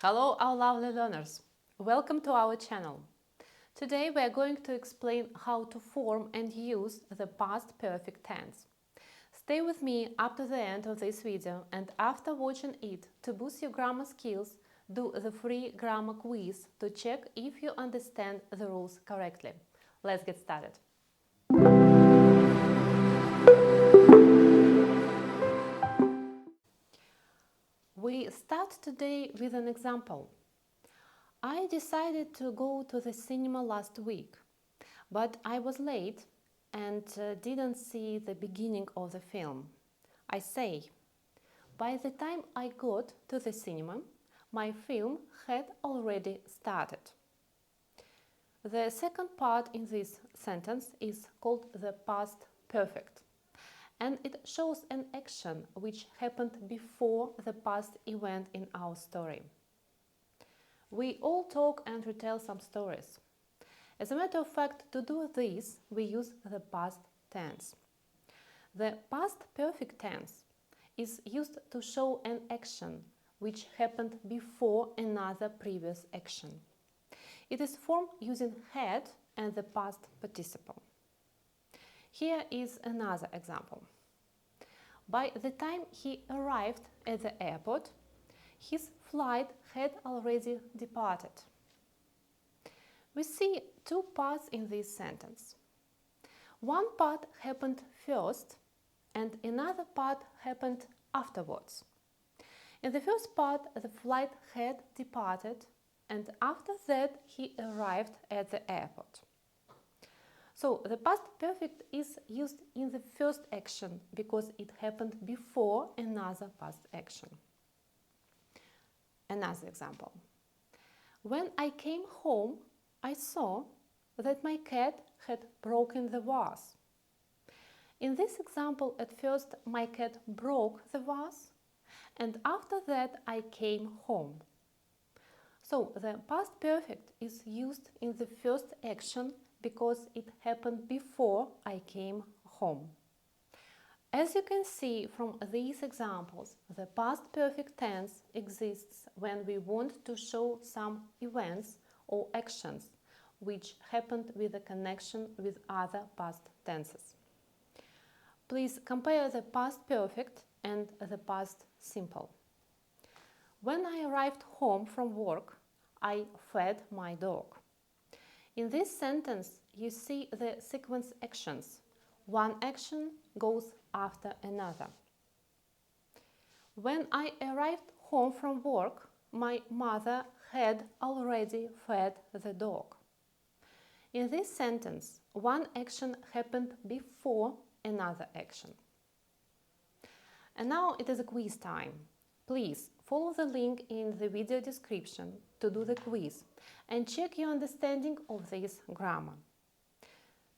Hello, our lovely learners! Welcome to our channel. Today we are going to explain how to form and use the past perfect tense. Stay with me up to the end of this video, and after watching it, to boost your grammar skills, do the free grammar quiz to check if you understand the rules correctly. Let's get started. We start today with an example. I decided to go to the cinema last week, but I was late and didn't see the beginning of the film. I say, by the time I got to the cinema, my film had already started. The second part in this sentence is called the past perfect, and it shows an action which happened before the past event in our story. We all talk and retell some stories. As a matter of fact, to do this, we use the past tense. The past perfect tense is used to show an action which happened before another previous action. It is formed using had and the past participle. Here is another example. By the time he arrived at the airport, his flight had already departed. We see two parts in this sentence. One part happened first and another part happened afterwards. In the first part, the flight had departed, and after that he arrived at the airport. So the past perfect is used in the first action because it happened before another past action. Another example. When I came home, I saw that my cat had broken the vase. In this example, at first my cat broke the vase, and after that I came home. So the past perfect is used in the first action because it happened before I came home. As you can see from these examples, the past perfect tense exists when we want to show some events or actions which happened with a connection with other past tenses. Please compare the past perfect and the past simple. When I arrived home from work, I fed my dog. In this sentence, you see the sequence actions. One action goes after another. When I arrived home from work, my mother had already fed the dog. In this sentence, one action happened before another action. And now it is a quiz time. Please follow the link in the video description to do the quiz and check your understanding of this grammar.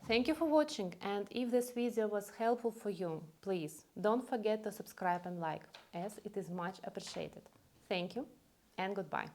Thank you for watching, and if this video was helpful for you, please don't forget to subscribe and like, as it is much appreciated. Thank you and goodbye.